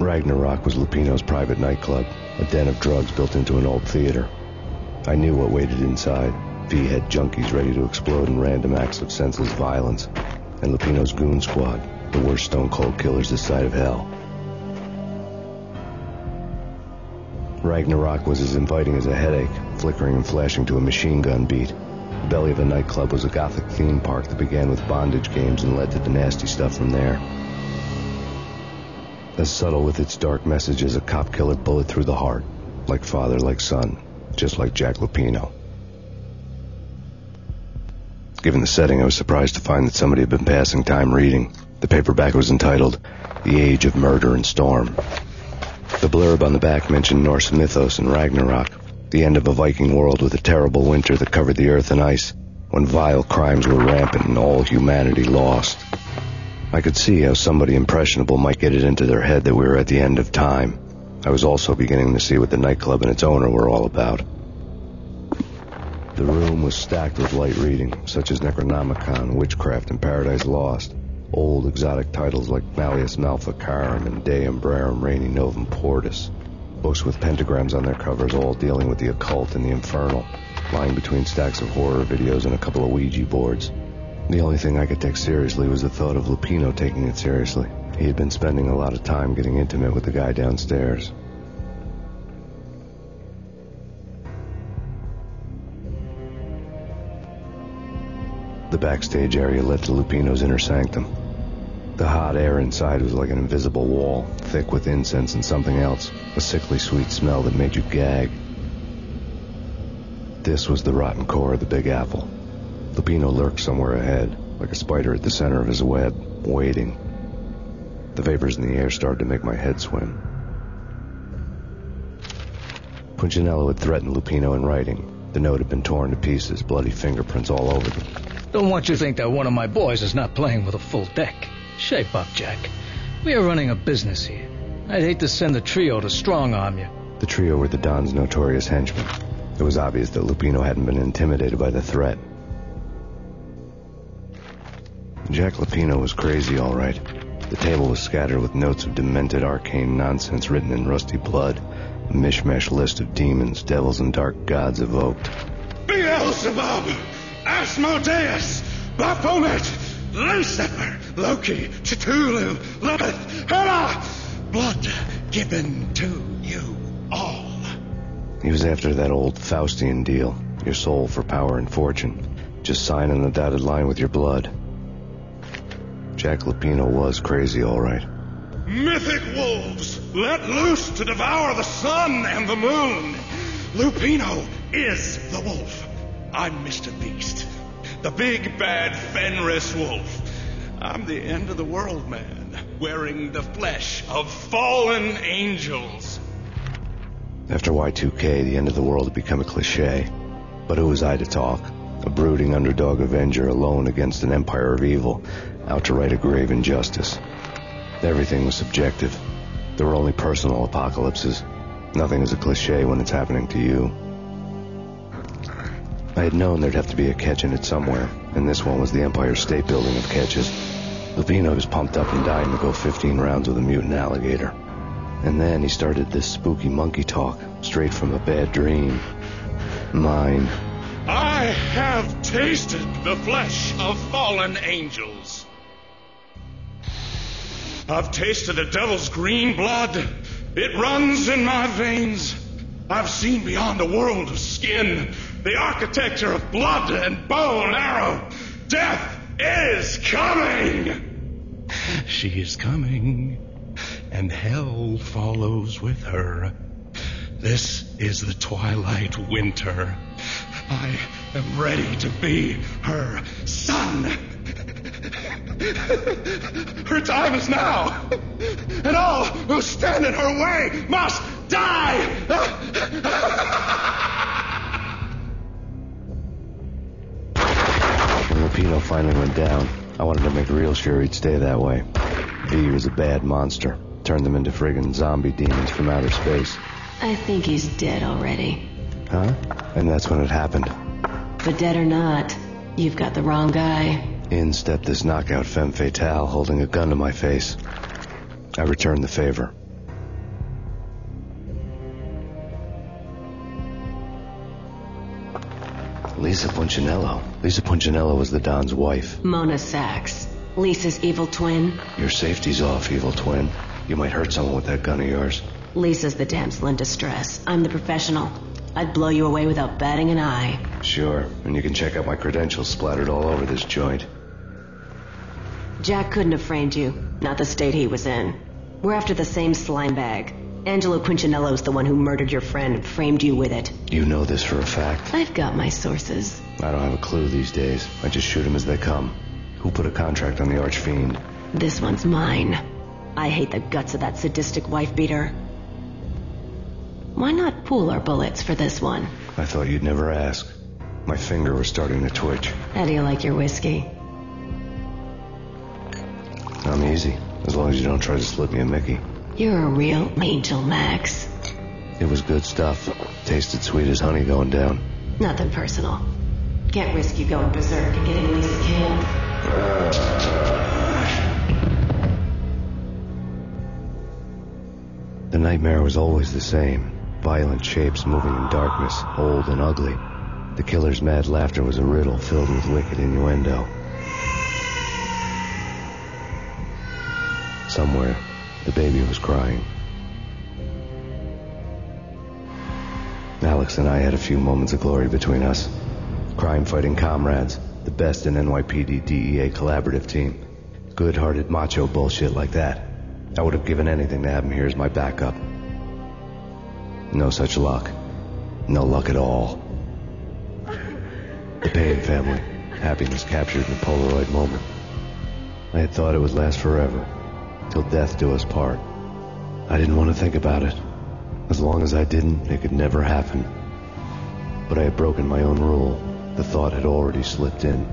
Ragnarok was Lupino's private nightclub, a den of drugs built into an old theater. I knew what waited inside. V-head junkies ready to explode in random acts of senseless violence. And Lupino's goon squad, the worst stone-cold killers this side of hell. Ragnarok was as inviting as a headache, flickering and flashing to a machine gun beat. The belly of a nightclub was a gothic theme park that began with bondage games and led to the nasty stuff from there. As subtle with its dark message as a cop-killer bullet through the heart. Like father, like son. Just like Jack Lupino. Given the setting, I was surprised to find that somebody had been passing time reading. The paperback was entitled, The Age of Murder and Storm. The blurb on the back mentioned Norse mythos and Ragnarok, the end of a Viking world with a terrible winter that covered the earth in ice, when vile crimes were rampant and all humanity lost. I could see how somebody impressionable might get it into their head that we were at the end of time. I was also beginning to see what the nightclub and its owner were all about. The room was stacked with light reading, such as Necronomicon, Witchcraft, and Paradise Lost. Old exotic titles like Malleus Maleficarum and De Umbrarum Reini Novum Portus. Books with pentagrams on their covers, all dealing with the occult and the infernal, lying between stacks of horror videos and a couple of Ouija boards. The only thing I could take seriously was the thought of Lupino taking it seriously. He had been spending a lot of time getting intimate with the guy downstairs. The backstage area led to Lupino's inner sanctum. The hot air inside was like an invisible wall, thick with incense and something else, a sickly sweet smell that made you gag. This was the rotten core of the Big Apple. Lupino lurked somewhere ahead, like a spider at the center of his web, waiting. The vapors in the air started to make my head swim. Punchinello had threatened Lupino in writing. The note had been torn to pieces, bloody fingerprints all over them. Don't want you to think that one of my boys is not playing with a full deck. Shape up, Jack. We are running a business here. I'd hate to send the trio to strong-arm you. The trio were the Don's notorious henchmen. It was obvious that Lupino hadn't been intimidated by the threat. Jack Lupino was crazy, all right. The table was scattered with notes of demented arcane nonsense written in rusty blood. A mishmash list of demons, devils, and dark gods evoked. Beelzebub! Asmodeus! Baphomet! Lucifer! Loki! Cthulhu! Lilith! Hela! Blood given to you all. He was after that old Faustian deal. Your soul for power and fortune. Just sign on the dotted line with your blood. Jack Lupino was crazy, all right. Mythic wolves, let loose to devour the sun and the moon. Lupino is the wolf. I'm Mr. Beast, the big bad Fenris wolf. I'm the end of the world man, wearing the flesh of fallen angels. After Y2K, the end of the world had become a cliche. But who was I to talk? A brooding underdog avenger alone against an empire of evil, out to right a grave injustice. Everything was subjective. There were only personal apocalypses. Nothing is a cliche when it's happening to you. I had known there'd have to be a catch in it somewhere, and this one was the Empire State Building of catches. Lupino was pumped up and dying to go 15 rounds with a mutant alligator. And then he started this spooky monkey talk, straight from a bad dream. Mine. I have tasted the flesh of fallen angels. I've tasted the devil's green blood. It runs in my veins. I've seen beyond a world of skin, the architecture of blood and bow and arrow. Death is coming. She is coming, and hell follows with her. This is the twilight winter. I am ready to be her son. Her time is now, and all who stand in her way must die. When Lupino finally went down, I wanted to make real sure he'd stay that way. V was a bad monster. Turned them into friggin' zombie demons from outer space. I think he's dead already. Huh? And that's when it happened. But dead or not, you've got the wrong guy. In stepped this knockout femme fatale holding a gun to my face. I returned the favor. Lisa Punchinello. Lisa Punchinello was the Don's wife. Mona Sax. Lisa's evil twin. Your safety's off, evil twin. You might hurt someone with that gun of yours. Lisa's the damsel in distress. I'm the professional. I'd blow you away without batting an eye. Sure, and you can check out my credentials splattered all over this joint. Jack couldn't have framed you. Not the state he was in. We're after the same slime bag. Angelo Punchinello's the one who murdered your friend and framed you with it. You know this for a fact. I've got my sources. I don't have a clue these days. I just shoot them as they come. Who put a contract on the Archfiend? This one's mine. I hate the guts of that sadistic wife-beater. Why not pool our bullets for this one? I thought you'd never ask. My finger was starting to twitch. How do you like your whiskey? I'm easy, as long as you don't try to slip me a Mickey. You're a real angel, Max. It was good stuff. Tasted sweet as honey going down. Nothing personal. Can't risk you going berserk and getting Lisa killed. The nightmare was always the same. Violent shapes moving in darkness, old and ugly. The killer's mad laughter was a riddle filled with wicked innuendo. Somewhere, the baby was crying. Alex and I had a few moments of glory between us. Crime-fighting comrades, the best in NYPD DEA collaborative team. Good-hearted macho bullshit like that. I would have given anything to have him here as my backup. No such luck. No luck at all. The Payne family. Happiness captured in a Polaroid moment. I had thought it would last forever. Till death do us part. I didn't want to think about it. As long as I didn't, it could never happen. But I had broken my own rule. The thought had already slipped in.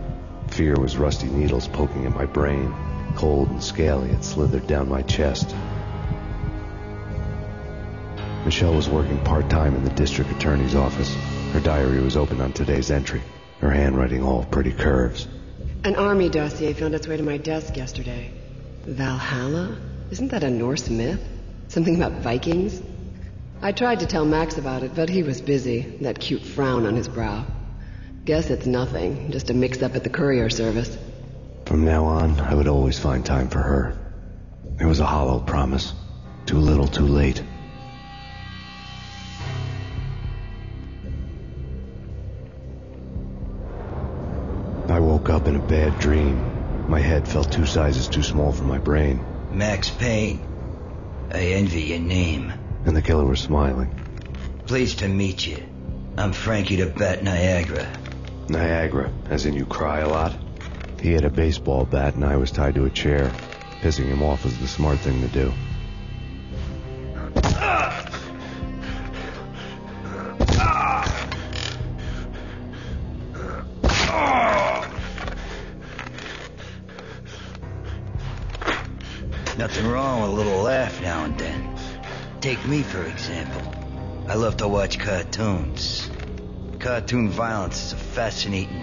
Fear was rusty needles poking at my brain. Cold and scaly, it slithered down my chest. Michelle was working part-time in the district attorney's office. Her diary was open on today's entry. Her handwriting all pretty curves. An army dossier found its way to my desk yesterday. Valhalla? Isn't that a Norse myth? Something about Vikings? I tried to tell Max about it, but he was busy, that cute frown on his brow. Guess it's nothing, just a mix-up at the courier service. From now on, I would always find time for her. It was a hollow promise. Too little, too late. I woke up in a bad dream. My head felt 2 sizes too small for my brain. Max Payne. I envy your name. And the killer was smiling. Pleased to meet you. I'm Frankie the Bat Niagara. Niagara, as in you cry a lot? He had a baseball bat and I was tied to a chair. Pissing him off was the smart thing to do. Nothing wrong with a little laugh now and then. Take me, for example. I love to watch cartoons. Cartoon violence is a fascinating